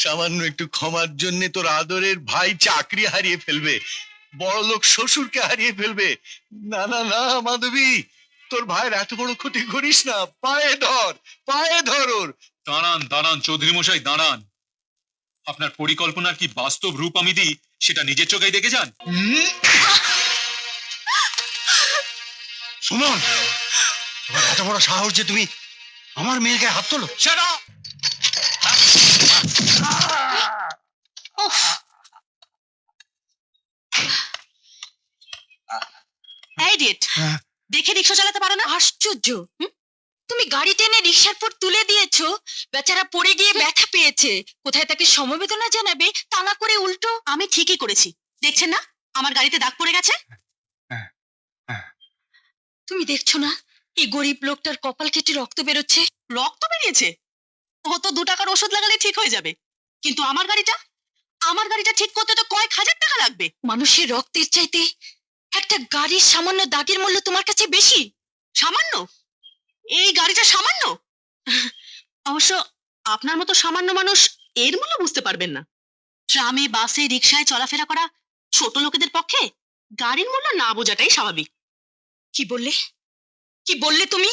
সামান্য একটু ক্ষমার জন্য তোর আদরের ভাই চাকরি হারিয়ে ফেলবে, বড়লোক শ্বশুরকে হারিয়ে ফেলবে। না না না মাধবী, তোর ভাইয়ের এত বড় ক্ষতি করিস না। পায়ে ধর, পায়ে ধর ওর। দাঁড়ান দাঁড়ান চৌধুরী মশাই, দাঁড়ান। আপনার পরিকল্পনার কি বাস্তব রূপ আমি দিই সেটা নিজের চোখেই দেখে যান। সুমন, তোমার এত বড় সাহস যে তুমি আমার মেয়ের গায়ে হাত তোলো? সেটা দেখে রিক্সা চালাতে পারো না? আশ্চর্য, তুমি গাড়ি টেনে রিক্সার পর তুলে দিয়েছো, বেচারা পড়ে গিয়ে ব্যথা পেয়েছে। কোথায় তাকে সমবেদনা জানাবে তা না করে উল্টো। আমি ঠিকই করেছি, দেখছেন না আমার গাড়িতে দাগ পড়ে গেছে। তুমি দেখছো না এই গরিব লোকটার কপাল কেটে রক্ত বেরোচ্ছে? রক্ত বেরিয়েছে? ও তো 2 টাকার ওষুধ লাগালে ঠিক হয়ে যাবে, কিন্তু আমার গাড়িটা ঠিক করতে তো কয়েক হাজার টাকা লাগবে। মানুষের রক্তের চাইতে একটা গাড়ির সামান্য দাগের মূল্য তোমার কাছে বেশি? সামান্য? এই গাড়িটা সামান্য? অবশ্য আপনার মতো সামান্য মানুষ এর মূল্য বুঝতে পারবেন না। ট্রামে, বাসে, রিক্সায় চলাফেরা করা ছোট লোকেদের পক্ষে গাড়ির মূল্য না বোঝাটাই স্বাভাবিক। কি বললে? কি বললে তুমি?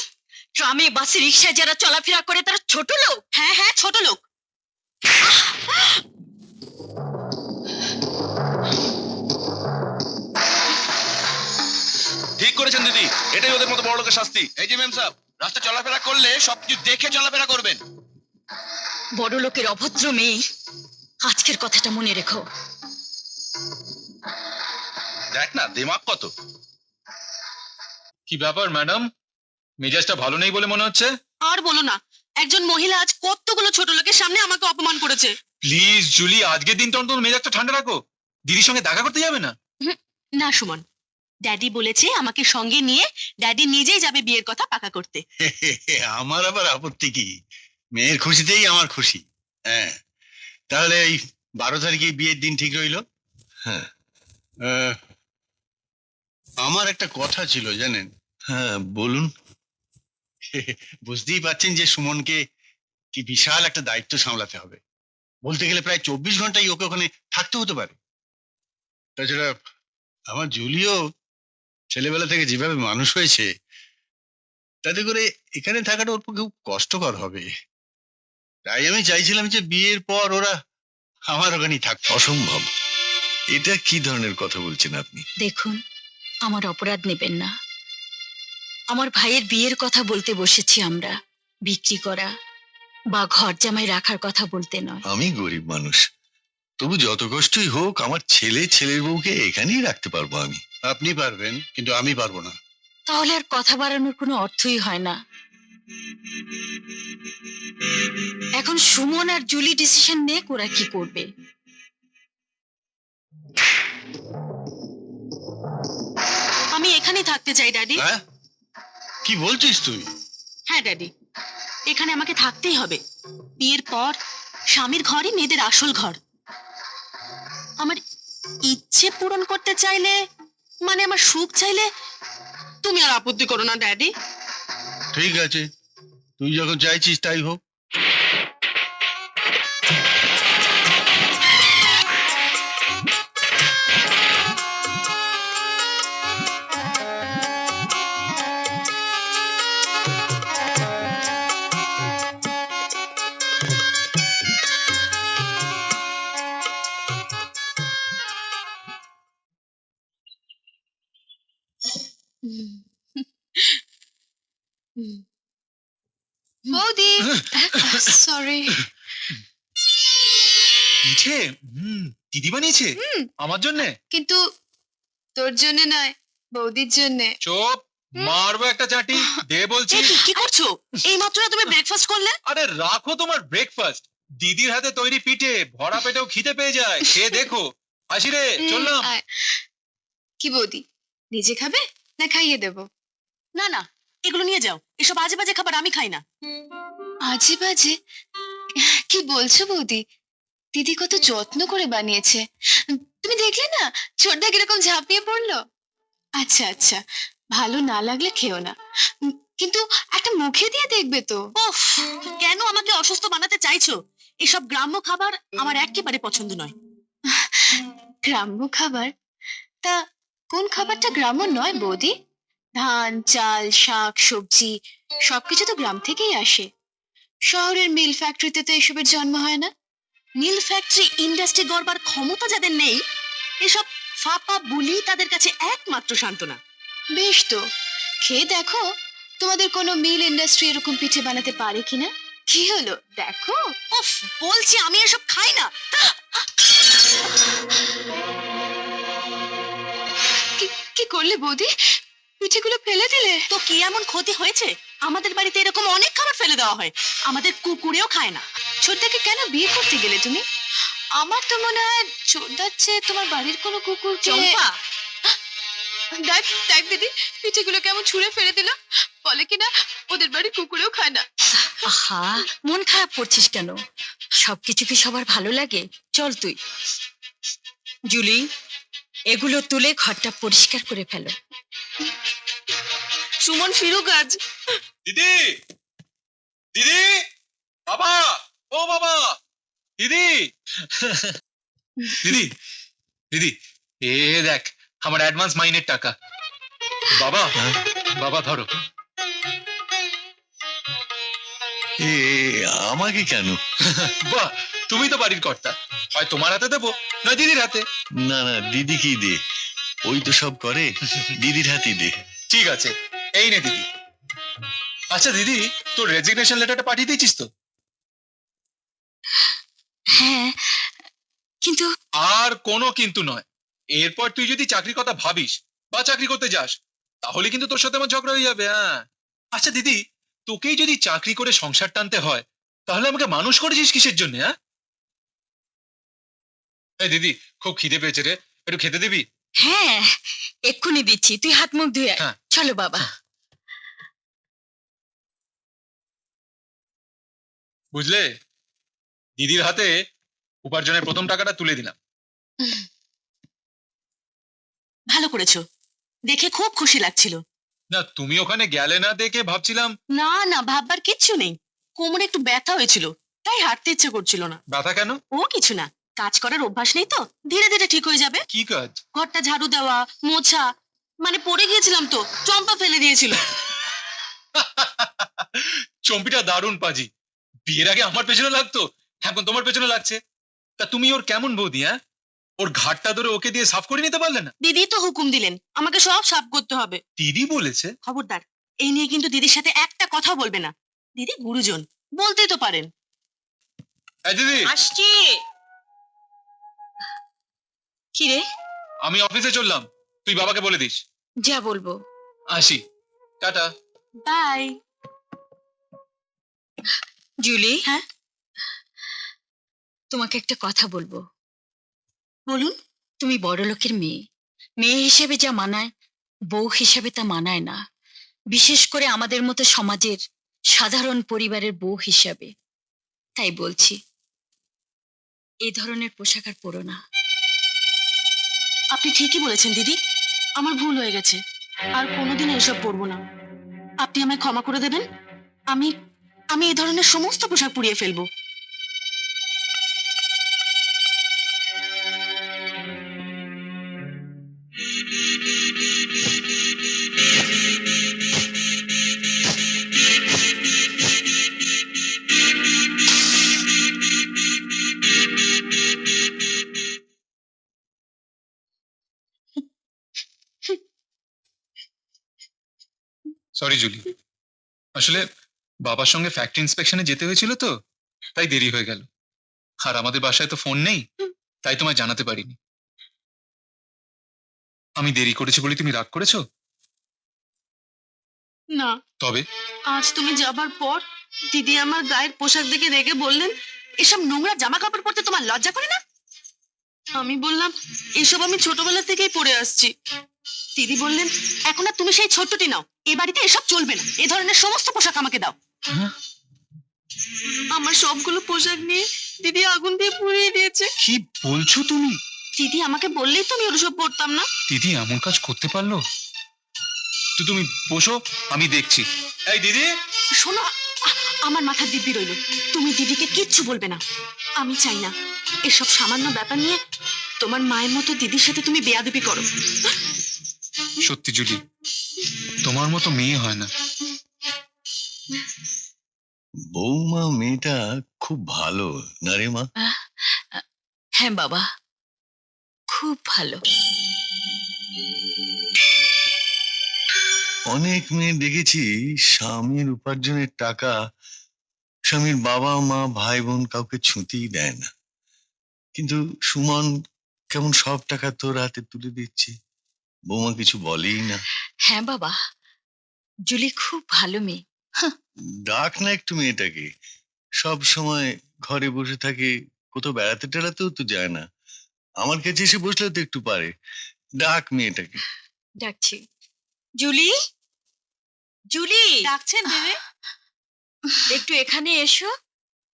ট্রামে, বাসে, রিক্সায় যারা চলাফেরা করে তারা ছোট লোক? হ্যাঁ হ্যাঁ, ছোট লোক। ঠিক করেছেন দিদি, এটাই ওদের মতো বড় লোকের শাস্তি। এই যে ম্যাম সাহেব, রাস্তা চলাফেরা করলে সবকিছু দেখে চলাফেরা করবেন। বড় লোকের অভদ্র মেয়ে, আজকের কথাটা মনে রেখো। দেখ না দিমাগ কত। কি ব্যাপার ম্যাডাম, মেজাজটা ভালো নেই বলে মনে হচ্ছে? আর বলো না, একজন মহিলা আজ কতগুলো ছোট লোকের সামনে আমাকে অপমান করেছে। প্লিজ জুলি, আজকের দিনটা অন্তত মেজাজটা ঠান্ডা রাখো। দিদির সঙ্গে দেখা করতে যাবে না? না সুমন, ড্যাডি বলেছে আমাকে সঙ্গে নিয়ে ড্যাডি নিজেই যাবে বিয়ের কথা পাকা করতে। আমার আবার আপত্তি কি? মেয়ের খুশিতেই আমার খুশি। হ্যাঁ, তাহলে এই 12 তারিখে বিয়ের দিন ঠিক রইলো। হ্যাঁ, আমার একটা কথা ছিল জানেন। হ্যাঁ বলুন। বুঝতেই পারছেন যে সুমনকে কি বিশাল একটা দায়িত্ব সামলাতে হবে। বলতে গেলে প্রায় 24 ঘন্টাই ওকে ওখানে থাকতে হতে পারে। তাছাড়া আমার জুলিও ছেলেবেলা থেকে যেভাবে মানুষ হয়েছে, তাতে করে এখানে থাকাটা ওর পক্ষে খুব কষ্টকর হবে। তাই আমি চাইছিলাম যে বিয়ের পর ওরা আমার ওখানেই থাকবে। অসম্ভব। এটা কি ধরনের কথা বলছেন আপনি? দেখুন, আমার অপরাধ নেবেন না। আমার ভাইয়ের বিয়ের কথা বলতে বসেছি আমরা, বিক্রি করা বা ঘর জামাই রাখার কথা বলতে নয়। আমি গরিব মানুষ, তবু যত কষ্টই হোক আমার ছেলের বউকে এখানেই রাখতে পারবো আমি। আপনি পারবেন, কিন্তু আমি পারবো না। তাহলে আর কথা বাড়ানোর কোনো অর্থই হয় না। এখন সুমন আর জুলি ডিসিশন নিয়ে ওরা কি করবে। আমি এখানেই থাকতে চাই ড্যাডি। হ্যাঁ, কি বলছিস তুই? হ্যাঁ ড্যাডি, এখানে আমাকে থাকতেই হবে। বিয়ের পর স্বামীর ঘরই মেয়েদের আসল ঘর। আমার ইচ্ছে পূরণ করতে চাইলে, মানে আমার সুখ চাইলে তুমি আর আপত্তি করো না ড্যাডি। ঠিক আছে, তুই যখন চাইছিস তাই হোক। বৌদি, সরি। পিঠে দিদি বানিয়েছে আমার জন্য? কিন্তু তোর জন্য নয়, বৌদির জন্য। চোপ, মারবো একটা চাটি। দে বলছি। কি করছো? এই মাত্র তুমি ব্রেকফাস্ট করলে? আরে রাখো তোমার ব্রেকফাস্ট, দিদির হাতে তৈরি পিঠে ভরা পেটেও খিদে পেয়ে যায়। খেয়ে দেখো। আসি রে, চললাম। কি বৌদি, নিজে খাবে না খাইয়ে দেব? না না, এগুলো নিয়ে যাও। এসব আজে বাজে খাবার আমি খাই না। আজে বাজে কি বলছো বৌদি? দিদি কত যত্ন করে বানিয়েছে। তুমি দেখলে না ছোটদা কিরকম ঝাঁপিয়ে পড়লো। আচ্ছা আচ্ছা, ভালো না লাগলে খেও না, কিন্তু একটা মুখে দিয়ে দেখবে তো। উফ, কেন আমাকে অসুস্থ বানাতে চাইছো? এসব গ্রাম্য খাবার আমার একেবারে পছন্দ নয়। গ্রাম্য খাবার? তা কোন খাবারটা গ্রাম্য নয় বৌদি? ধান, চাল, শাক, সবজি সবকিছু তো গ্রাম থেকেই আসে। শহরের মিল ফ্যাক্টরিতে তো এসবের জন্ম হয় না। মিল ফ্যাক্টরি ইন্ডাস্ট্রি গড়বার ক্ষমতা যাদের নেই, এসব ফাপা বুলি তাদের কাছে একমাত্র সান্ত্বনা। বেশ তো, খেয়ে দেখো তোমাদের কোনো মিল ইন্ডাস্ট্রি এরকম পিঠে বানাতে পারে কিনা। কি হলো দেখো। উফ, বলছি আমি এসব খাই না। কি করলে বৌদি? পিঠেগুলো ফেলে দিলে? তো কি এমন ক্ষতি হয়েছে? আমাদের বাড়িতে এরকম অনেক খাবার ফেলে দেওয়া হয়, আমাদের কুকুরেও খায় না। ছোটদাকে কেন বিয়ে করতে গেলে তুমি? আমার তো মনে হয় ছোটদার চেয়ে তোমার বাড়ির কোনো কুকুর চম্পা, দেখ দেখ দিদি, পিঠেগুলো কেমন ছুঁড়ে ফেলে দিল। বলে কিনা ওদের বাড়ির কুকুরেও খায় না। আহা, মন খারাপ করছিস কেন? সবকিছু কি সবার ভালো লাগে? চল তুই। জুলি, এগুলো তুলে ঘরটা পরিষ্কার করে ফেলো। সুমন ফিরুক আজ। দিদি, দিদি, বাবা, ও বাবা, দিদি, দিদি, দিদি, এ দেখ আমার অ্যাডভান্স মাইনের টাকা। বাবা, বাবা ধরো। এ আমাকে কেন? বাহ, তুমি তো বাড়ির কর্তা, হয় তোমার হাতে দেবো নয় দিদির হাতে। না না, দিদি কি দে, ওই তো সব করে, দিদির হাতই দে। ঠিক আছে, এই নে দিদি। আচ্ছা দিদি, তোর রেজিগনেশন লেটারটা পাঠিয়ে দিয়েছিস তো? হ্যাঁ, কিন্তু আর কোনো কিন্তু নয়। এরপর তুই যদি চাকরির কথা ভাবিস বা চাকরি করতে যাস, তাহলে কিন্তু তোর সাথে আমার ঝগড়া হয়ে যাবে। হ্যাঁ, আচ্ছা দিদি, তোকেই যদি চাকরি করে সংসার টানতে হয়, তাহলে আমাকে মানুষ করেছিস কিসের জন্য? হ্যাঁ, এই দিদি, খুব খিদে পেয়েছে রে, একটু খেতে দিবি? হ্যাঁ, এক্ষুনি দিচ্ছি, তুই হাত মুখ ধুয়ে আয়। হ্যাঁ। চলো বাবা। বুঝলে, দিদির হাতে উপার্জনের প্রথম টাকাটা তুলে দিলাম। ভালো করেছো, দেখে খুব খুশি লাগছিল। না, তুমি ওখানে গেলে না দেখে ভাবছিলাম। না না, ভাববার কিচ্ছু নেই। কোমরে একটু ব্যথা হয়েছিল, তাই হাঁটতে ইচ্ছে করছিল না। ব্যথা কেন? ও কিছু না, কাজ করার অভ্যাস নেই তো, ধীরে ধীরে ঠিক হয়ে যাবে। কি কাজ? ঘরটা ঝাড়ু দেওয়া, মোছা। মানে পড়ে গিয়েছিলাম তো, চম্পা ফেলে দিয়েছিল। চম্পিটা দারুণ পাজি। বিয়ের আগে আমার পেছনে লাগতো, এখন তোমার পেছনে লাগছে। তা তুমি ওর কেমন বৌদি? হ্যাঁ, ওর ঘাটটা ধরে ওকে দিয়ে সাফ করে নিতে পারলে না? দিদি তো হুকুম দিলেন আমাকে সব সাফ করতে হবে। দিদি বলেছে? খবরদার, এই নিয়ে কিন্তু দিদির সাথে একটা কথা বলবে না। দিদি গুরুজন, বলতেই তো পারেন। এই দিদি, আসছি। কি রে? আমি অফিসে চললাম, তুই বাবাকে বলে দিস। যা বলবো। আসি, টাটা। বাই। জুলি, হ্যাঁ? তোমাকে একটা কথা বলবো। বলুন। তুমি বড় লোকের মেয়ে, মেয়ে হিসেবে যা মানায় বউ হিসেবে তা মানায় না, বিশেষ করে আমাদের মতো সমাজের সাধারণ পরিবারের বউ হিসাবে। তাই বলছি, এই ধরনের পোশাক আর পরো না। আপনি ঠিকই বলেছেন দিদি, আমার ভুল হয়ে গেছে। আর কোনোদিন এসব পরবো না। আপনি আমায় ক্ষমা করে দেবেন। আমি আমি এই ধরনের সমস্ত পোশাক পুড়িয়ে ফেলবো। সরি জুলি, আসলে বাবার সঙ্গে ফ্যাক্টরি ইন্সপেকশনে যেতে হয়েছিল তো, তাই দেরি হয়ে গেল। আর আমাদের বাসায় তো ফোন নেই, তাই তোমায় জানাতে পারিনি। আমি দেরি করেছি বলে তুমি রাগ করেছো? না, তবে আজ তুমি যাবার পর দিদি আমার গায়ের পোশাক দেখে রেগে বললেন, এসব নোংরা জামা কাপড় পরতে তোমার লজ্জা করে না? আমি বললাম, এসব আমি ছোটবেলা থেকেই পরে আসছি। দিদি বললেন, এখন আর তুমি সেই ছোট্টটি নাও, এ বাড়িতে এসব চলবে না, এ ধরনের সমস্ত পোশাক আমাকে দাও। হ্যাঁ? আমার সবগুলো পোশাক নিয়ে দিদি আগুন দিয়ে পুড়িয়ে দিয়েছে। কি বলছো তুমি? দিদি আমাকে বললেই তো আমি ওসব পরতাম না। দিদি এমন কাজ করতে পারলো? তো তুমি বসো, আমি দেখছি। এই দিদি, শোনো, আমার মাথার দিব্যি রইল, তুমি দিদিকে কিচ্ছু বলবে না। আমি চাই না এসব সামান্য ব্যাপার নিয়ে তোমার মায়ের মতো দিদির সাথে তুমি বেয়াদবি করো। সত্যি জুলি, তোমার মতো মেয়ে হয় না। বৌমা মেয়েটা খুব ভালো না রে মা? হ্যাঁ বাবা, খুব ভালো। অনেক মেয়ে দেখেছি স্বামীর উপার্জনের টাকা স্বামীর বাবা মা ভাই বোন কাউকে ছুঁতেই দেয় না, কিন্তু সুমন কেমন সব টাকা তোর হাতে তুলে দিচ্ছে, বৌমা কিছু বলেই না। হ্যাঁ বাবা, জুলি খুব ভালো মেয়ে। ডাক না একটু মেয়েটাকে, সব সময় ঘরে বসে থাকে, কোথাও বেড়াতে টেড়াতেও তো যায় না, আমার কাছে এসে বসলেও তো একটু পারে। ডাক মেয়েটাকে। ডাকছি। জুলি, জুলি, ডাকছেন দিদি? একটু এখানে এসো,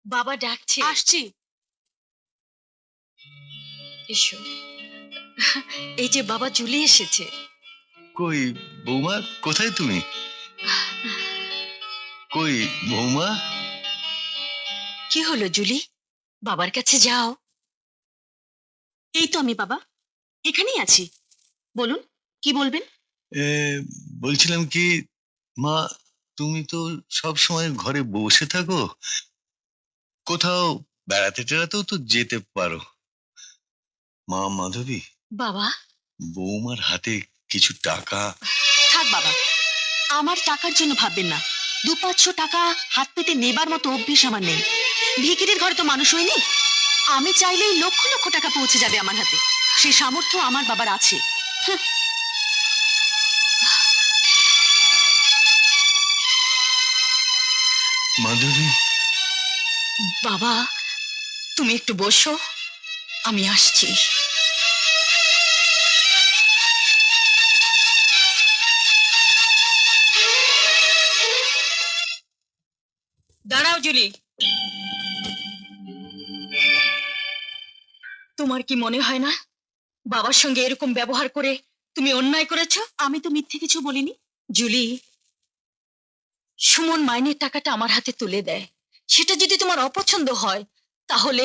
বাবা ডাকছে। আসছি। এসো। এই যে বাবা, জুলি এসেছে। কই বৌমা, কোথায় তুমি? কই বৌমা? কি হলো জুলি, বাবার কাছে যাও। এই তো আমি বাবা, এখানেই আছি। বলুন, কি বলবেন? এ, বলছিলাম কি মা, তুমি তো সব সময় ঘরে বসে থাকো, কোথাও বেড়াতে টেড়াতেও তো যেতে পারো। মা মাধবী, বাবা, বৌমার হাতে কিছু টাকা। থাক বাবা, আমার টাকার জন্য ভাববেন না। 200-500 টাকা হাত পেতে নেবার মতো অভ্যেস আমার নেই। ভিখিরির ঘরে তো মানুষ হয়নি। আমি চাইলেই লক্ষ লক্ষ টাকা পৌঁছে যাবে আমার হাতে, সেই সামর্থ্য আমার বাবার আছে। মাধবী, বাবা, তুমি একটু বসো, আমি আসছি। দাঁড়াও জুলি, তোমার কি মনে হয় না বাবার সঙ্গে এরকম ব্যবহার করে তুমি অন্যায় করেছো? আমি তো মিথ্যে কিছু বলিনি। জুলি, সুমন মাইনের টাকাটা আমার হাতে তুলে দেয়, সেটা যদি তোমার অপছন্দ হয় তাহলে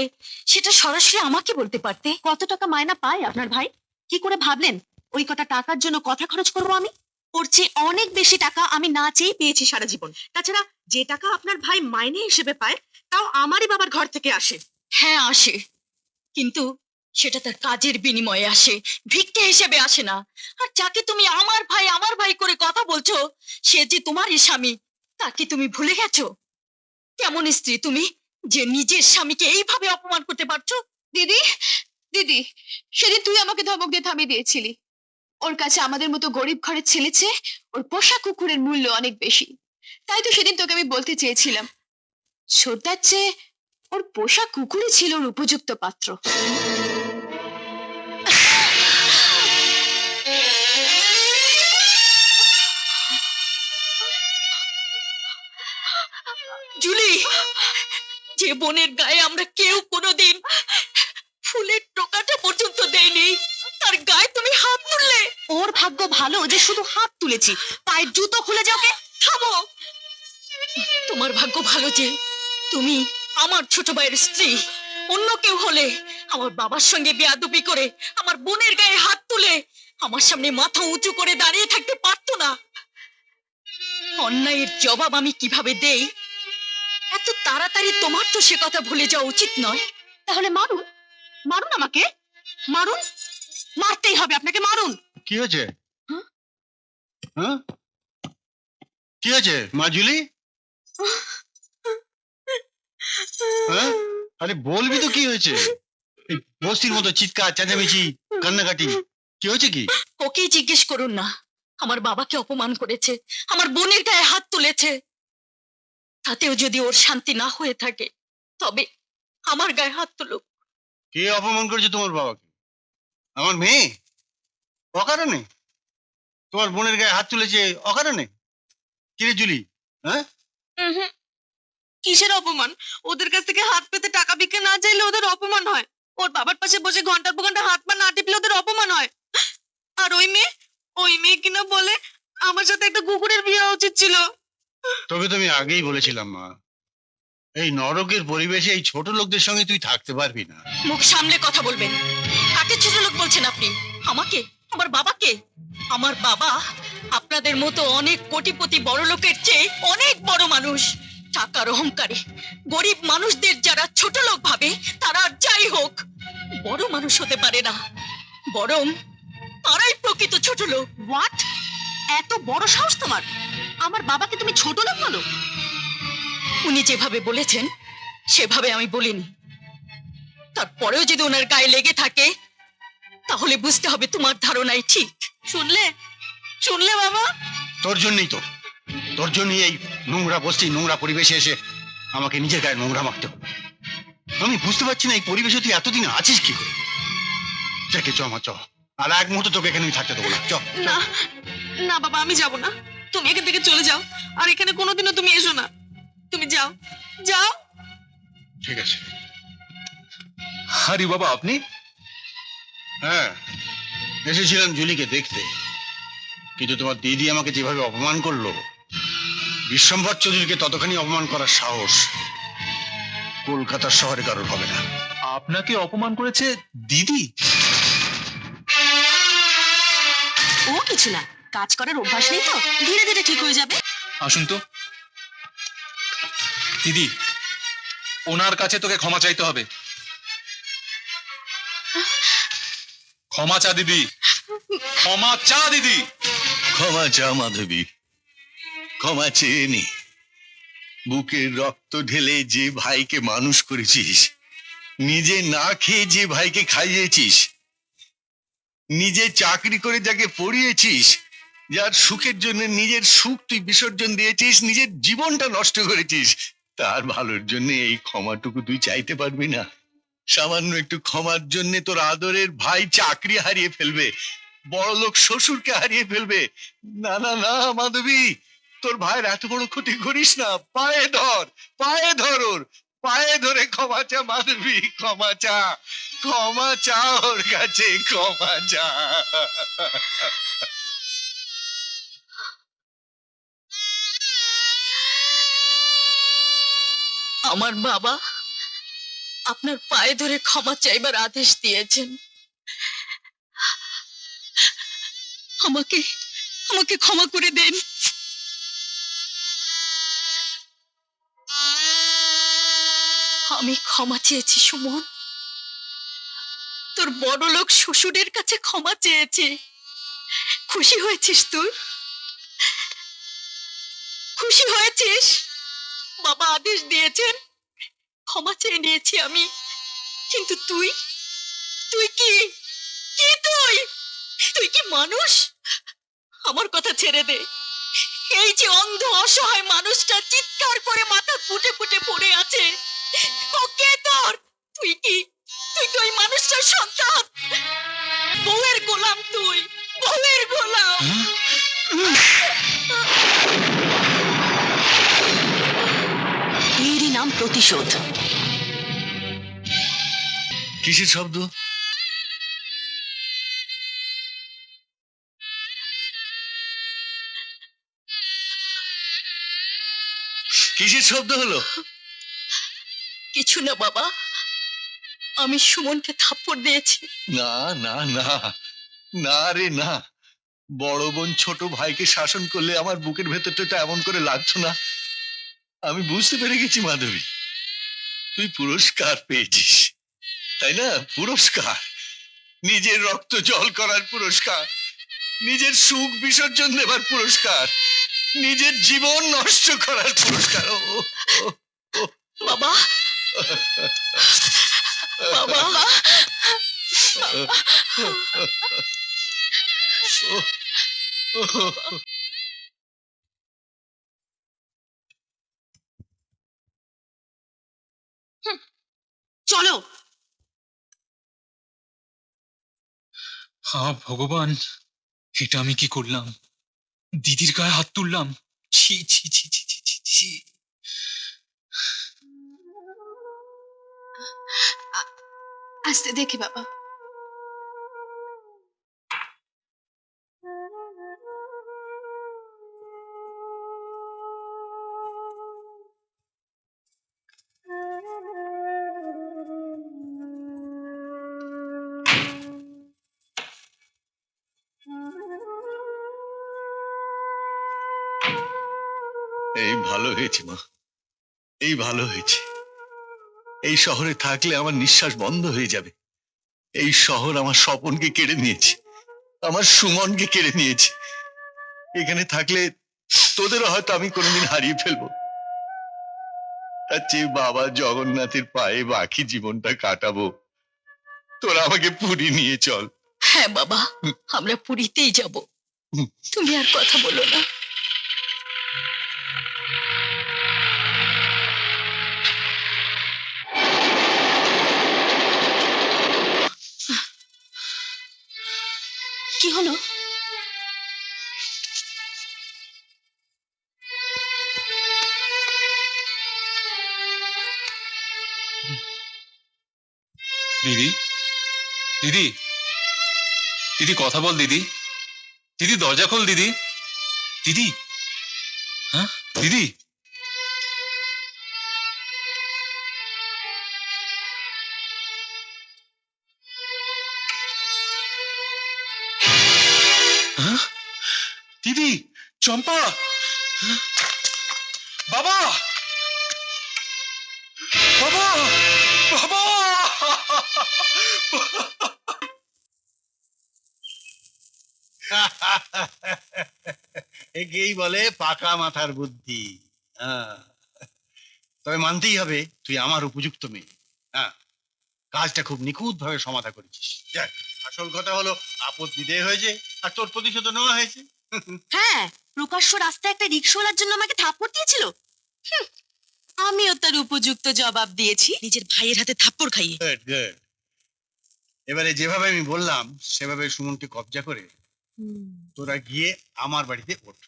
সেটা সরাসরি আমাকে বলতে পারতে। কত টাকা মায়না পায় আপনার ভাই? কি করে ভাবলেন ওই কটা টাকার জন্য কথা খরচ করবো আমি? ওর চেয়ে অনেক বেশি টাকা আমি না চেয়ে পেয়েছি সারা জীবন। তাছাড়া যে টাকা আপনার ভাই মাইনে হিসেবে পায়, তাও আমারই বাবার ঘর থেকে আসে। হ্যাঁ আসে, কিন্তু সেটা তার কাজের বিনিময়ে আসে, ভিক্ষা হিসেবে আসে না। আর যাকে তুমি আমার ভাই করে কথা বলছো, সে যে তোমারই স্বামী, তাকে তুমি ভুলে গেছো? কেমন স্ত্রী তুমি, যে নিজের স্বামীকে এইভাবে অপমান করতে পারছো? দিদি, দিদি, সেদিন তুই আমাকে ধমক দিয়ে থামিয়ে দিয়েছিলি। ওর কাছে আমাদের মতো গরিব ঘরের ছেলে চেয়ে ওর পোষা কুকুরের মূল্য অনেক বেশি। তাই তো সেদিন তোকে আমি বলতে চেয়েছিলাম, ছোটদার চেয়ে ওর পোষা কুকুরই ছিল ওর উপযুক্ত পাত্র। জুলি, যে বোনের গায়ে আমরা কেউ কোনোদিন ফুলের টোকাটা পর্যন্ত দেয়নি, তার গায়ে তুমি হাত তুললে। ওর ভাগ্য ভালো যে শুধু হাত তুলেছি, পায়ের জুতো খুলে যাও। থামো, তোমার ভাগ্য ভালো যে তুমি আমার ছোট ভাইয়ের স্ত্রী। অন্য কেউ হলে আমার বাবার সঙ্গে বেয়াদবি করে আমার বোনের গায়ে হাত তুলে আমার সামনে মাথা উঁচু করে দাঁড়িয়ে থাকতে পারতো না। অন্যায়ের জবাব আমি কিভাবে দেই, এত তাড়াতাড়ি তোমার তো সে কথা ভুলে যাওয়া উচিত নয়। তাহলে মারুন, মারুন আমাকে, মারুন, মারতেই হবে আপনাকে, মারুন। কি হয়েছে? হ্যাঁ, কি হয়েছে মা জুলি? হ্যাঁ, আরে বলবি তো কি হয়েছে? এই বস্তির মতো চিৎকার চেঁচামেচি কান্নাকাটি, কি হয়েছে কি? ওকেই জিজ্ঞেস করুন না, আমার বাবাকে অপমান করেছে, আমার বোনের গায়ে হাত তুলেছে। তাতেও যদি ওর শান্তি না হয়ে থাকে, তবে আমার গায়ে হাত তুলুক। কে অপমান করেছে তোমার বাবাকে? আমার মেয়ে? অকারণে? তোমার বোনের গায়ে হাত তুলেছে অকারণে? কিরে জুলি, হ্যাঁ? কিসের অপমান? ওদের কাছ থেকে হাত পেতে টাকা ভিক্ষা না চাইলে ওদের অপমান হয়। ওর বাবার পাশে বসে ঘন্টার পর ঘন্টা হাত পা না টিপলে ওদের অপমান হয়। আর ওই মেয়ে কিনা বলে আমার সাথে একটা কুকুরের বিয়ে হওয়া উচিত ছিল। তোকে তো আমি আগেই বলেছিলাম মা, এই নরকের পরিবেশে এই ছোট লোকদের সঙ্গে তুই থাকতে পারবি না। মুখ সামলে কথা বলবেন। কাকে ছোট লোক বলছেন আপনি? আমাকে? আমার বাবাকে? আমার বাবা আপনাদের মতো অনেক কোটিপতি বড় লোকের চেয়ে অনেক বড় মানুষ। টাকার অহংকারে গরিব মানুষদের যারা ছোট লোক ভাবে তারা আর যাই হোক বড় মানুষ হতে পারে না, বরং তারাই প্রকৃত ছোট লোক। হোয়াট? এত বড় সাহস তোমার? আমার বাবাকে তুমি ছোট লোক বলো? উনি যেভাবে বলেছেন সেভাবে আমি বলিনি। তারপরেও যদি ওনার গায়ে লেগে থাকে তাহলে বুঝতে হবে তোমার ধারণাই ঠিক। শুনলে? শুনলে বাবা? তোর জন্যই তো, তোর জন্যই এই নোংরা বস্তি নোংরা পরিবেশে এসে আমাকে নিজের গায়ে নোংরা মাখতে হবে। আমি বুঝতে পারছি না এই পরিবেশে তুই এতদিন আছিস কি করে। দেখে চ আমার চ, আর এক মুহূর্ত তোকে এখানে আমি থাকতে দেবো না। চ। না না বাবা, আমি যাব না। তুমি এখান থেকে চলে যাও, আর এখানে কোনোদিনও তুমি এসো না। তুমি যাও, যাও। ঠিক আছে। আরে বাবা, আপনি? হ্যাঁ, এসেছিলাম জুলিকে দেখতে, কিন্তু তোমার দিদি আমাকে যেভাবে অপমান করলো, বিশ্বম্ভর চৌধুরীকে ততখানি অপমান করার সাহস কলকাতার শহরে কারোর হবে না। আপনাকে অপমান করেছে দিদি? ও কিছু না, কাজ করার অভ্যাস নেই তো, ধীরে ধীরে ঠিক হয়ে যাবে। আসুন তো। দিদি, ওনার কাছে তোকে ক্ষমা চাইতে হবে। ক্ষমা চা দিদি, ক্ষমা চা দিদি। ক্ষমা চা মাধবী, ক্ষমা চেয়ে নি। বুকের রক্ত ঢেলে যে ভাইকে মানুষ করেছিস, নিজে না খেয়ে যে ভাইকে খাইয়েছিস, নিজে চাকরি করে যাকে পড়িয়েছিস, যার সুখের জন্য নিজের সুখ তুই বিসর্জন দিয়েছিস, নিজের জীবনটা নষ্ট করেছিস, তার ভালোর জন্য এই ক্ষমাটুকু তুই চাইতে পারবি না? সামান্য একটু ক্ষমার জন্য তোর আদরের ভাই চাকরি হারিয়ে ফেলবে, বড়লোক শ্বশুরকে হারিয়ে ফেলবে? না না না মাধবী, তোর ভাইয়ের এত বড় ক্ষতি করিস না। পায়ে ধর, পায়ে ধর, ওর পায়ে ধরে ক্ষমা চা মাধবী, ক্ষমা চা, ক্ষমা চা ওর কাছে, ক্ষমা চা। আমার বাবা আপনার পায়ে ধরে ক্ষমা চাইবার আদেশ দিয়েছেন। আমাকে আমাকে ক্ষমা করে দেন। আমি ক্ষমা চেয়েছি সুমন, তোর বড় লোক শ্বশুরের কাছে ক্ষমা চেয়েছি। খুশি হয়েছিস তুই? খুশি হয়েছিস? বাবা আদেশ দিয়েছেন, ক্ষমা চেয়ে নিয়েছি আমি। কিন্তু তুই, তুই কি কি তুই তুই কি মানুষ? আমার কথা ছেড়ে দে। এই যে অন্ধ অসহায় মানুষটা চিৎকার করে মাথা ফুটে ফুটে পড়ে আছে, ও কে তোর? তুই কি ওই মানুষটার সন্তান? বউয়ের গোলাম তুই, বউয়ের গোলাম। এরই নাম প্রতিশোধ। কিসের শব্দ? কিসের শব্দ হলো? কিছু না বাবা, আমি সুমনকে থাপ্পড় দিয়েছি। না না না, না রে না। বড় বোন ছোট ভাইকে শাসন করলে আমার বুকের ভেতরটা এমন করে লাগতো না। আমি বুঝতে পেরে গেছি মাধবী, তুই পুরস্কার পেয়েছিস, তাই না? পুরস্কার, নিজের রক্ত জল করার পুরস্কার, নিজের সুখ বিসর্জন দেবার পুরস্কার, নিজের জীবন নষ্ট করার পুরস্কার। বাবা, বাবা, চলো। হ্যাঁ ভগবান, এটা আমি কি করলাম? দিদির গায়ে হাত তুললাম। ছি ছি ছি ছি ছি ছি ছি। আস্তে দেখি বাবা। এই ভালো হয়েছে মা, এই ভালো হয়েছে। এই শহরে থাকলে আমার নিঃশ্বাস বন্ধ হয়ে যাবে। এই শহর আমার স্বপনকে কেড়ে নিয়েছে, আমার সুমনকে কেড়ে নিয়েছে। এখানে থাকলে তোদেরও হয়তো আমি কোনোদিন হারিয়ে ফেলবো। তার চেয়ে বাবা জগন্নাথের পায়ে বাকি জীবনটা কাটাবো। তোরা আমাকে পুরী নিয়ে চল। হ্যাঁ বাবা, আমরা পুরীতেই যাব। তুমি আর কথা বলো না। কি হলো? দিদি, দিদি, দিদি কথা বল দিদি। দিদি দরজা খোল দিদি। দিদি, হ্যাঁ দিদি। হ্যাঁ? দিদি, চম্পা, হ্যাঁ? বাবা, বাবা, বাবা। একেই বলে পাকা মাথার বুদ্ধি। হ্যাঁ, তবে মানতেই হবে তুই আমার উপযুক্ত মেয়ে। হ্যাঁ, কাজটা খুব নিখুঁত ভাবে সমাধা করেছিস। যাক, আসল কথা হলো আপদ বিদেয় হয়েছে আর তোর প্রতিশোধ নেওয়া হয়েছে। হ্যাঁ, প্রকাশ্য রাস্তায় একটা রিকশাওয়ালার জন্য আমাকে থাপ্পড় দিয়েছিল। আমিও তার উপযুক্ত জবাব দিয়েছি, নিজের ভাইয়ের হাতে থাপ্পড় খাইয়ে। Good good. এবারে যেভাবে আমি বললাম সেভাবে সুমনকে কবজা করে তোরা গিয়ে আমার বাড়িতে ওঠ।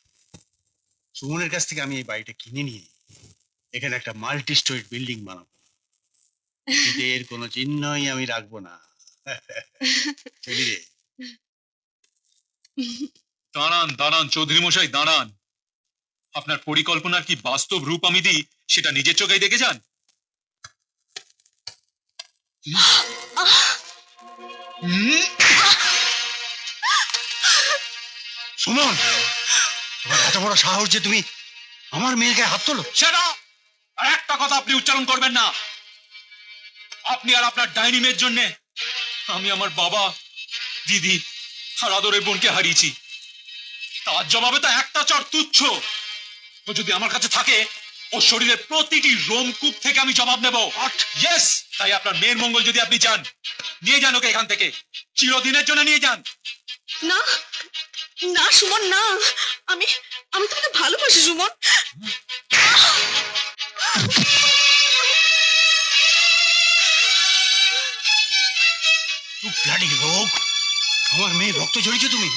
সুমনের কাছ থেকে আমি এই বাড়িটা কিনে নিয়ে এখানে একটা মাল্টি স্টোরি বিল্ডিং বানাবো। এর কোনো চিহ্নই আমি রাখবো না। চলি রে। দাঁড়ান দাঁড়ান চৌধুরী মশাই, দাঁড়ান। আপনার পরিকল্পনার কি বাস্তব রূপ আমি দিই সেটা নিজের চোখেই দেখে যান। সুমন, তোমার এত বড় সাহস যে তুমি আমার মেয়েকে হাত তোলো? সেটা আর একটা কথা আপনি উচ্চারণ করবেন না। আপনি আর আপনার ডাইনি মেয়ের জন্য আমি আমার বাবা, দিদি আর আদরের বোনকে হারিয়েছি। তার জবাবে তো একটা চড় তুচ্ছ। ও যদি আমার কাছে থাকে ও শরীরের প্রতিটি রোমকূপ থেকে আমি জবাব নেব। ইয়েস, তাই আপনার মেয়ের মঙ্গল যদি আপনি চান, নিয়ে যান ওকে এখান থেকে, চিরদিনের জন্য নিয়ে যান। না না সুমন, না, আমি আমি তোমাকে ভালোবাসি সুমন। ব্লাডি রোগ, আমার মেয়ে রক্ত ঝরিয়েছো তুমি।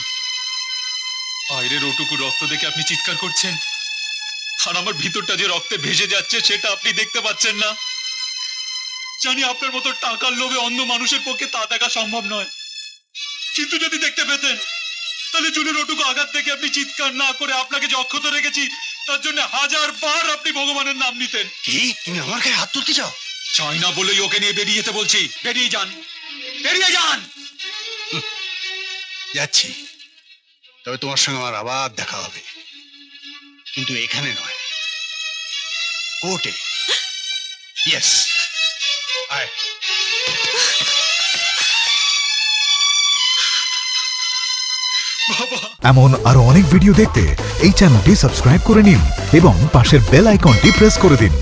বাইরের ওটুকু রক্ত দেখে আপনি চিৎকার করছেন, আর আমার ভিতরটা যে রক্তে ভেসে যাচ্ছে সেটা আপনি দেখতে পাচ্ছেন না। জানি আপনার মতো টাকার লোভে অন্য মানুষের পক্ষে তা দেখা সম্ভব নয়, কিন্তু যদি দেখতে পেতেন তাহলে চুলের ওটুকু আঘাত থেকে আপনি চিৎকার না করে আপনাকে যে অক্ষত রেখেছি তার জন্য 1000 বার আপনি ভগবানের নাম নিতেন। কি তুমি আমার গায়ে হাত তুলতে চাও? চাই না বলেই ওকে নিয়ে বেরিয়ে যেতে বলছি। বেরিয়ে যান, বেরিয়ে যান। যাচ্ছি, তবে তোমার সঙ্গে আমার আবার দেখা হবে, কিন্তু এখানে নয়, কোর্টে। ইয়েস, আয়। এমন আরো অনেক ভিডিও দেখতে এই চ্যানেলটি সাবস্ক্রাইব করে নিন এবং পাশের বেল আইকনটি প্রেস করে দিন।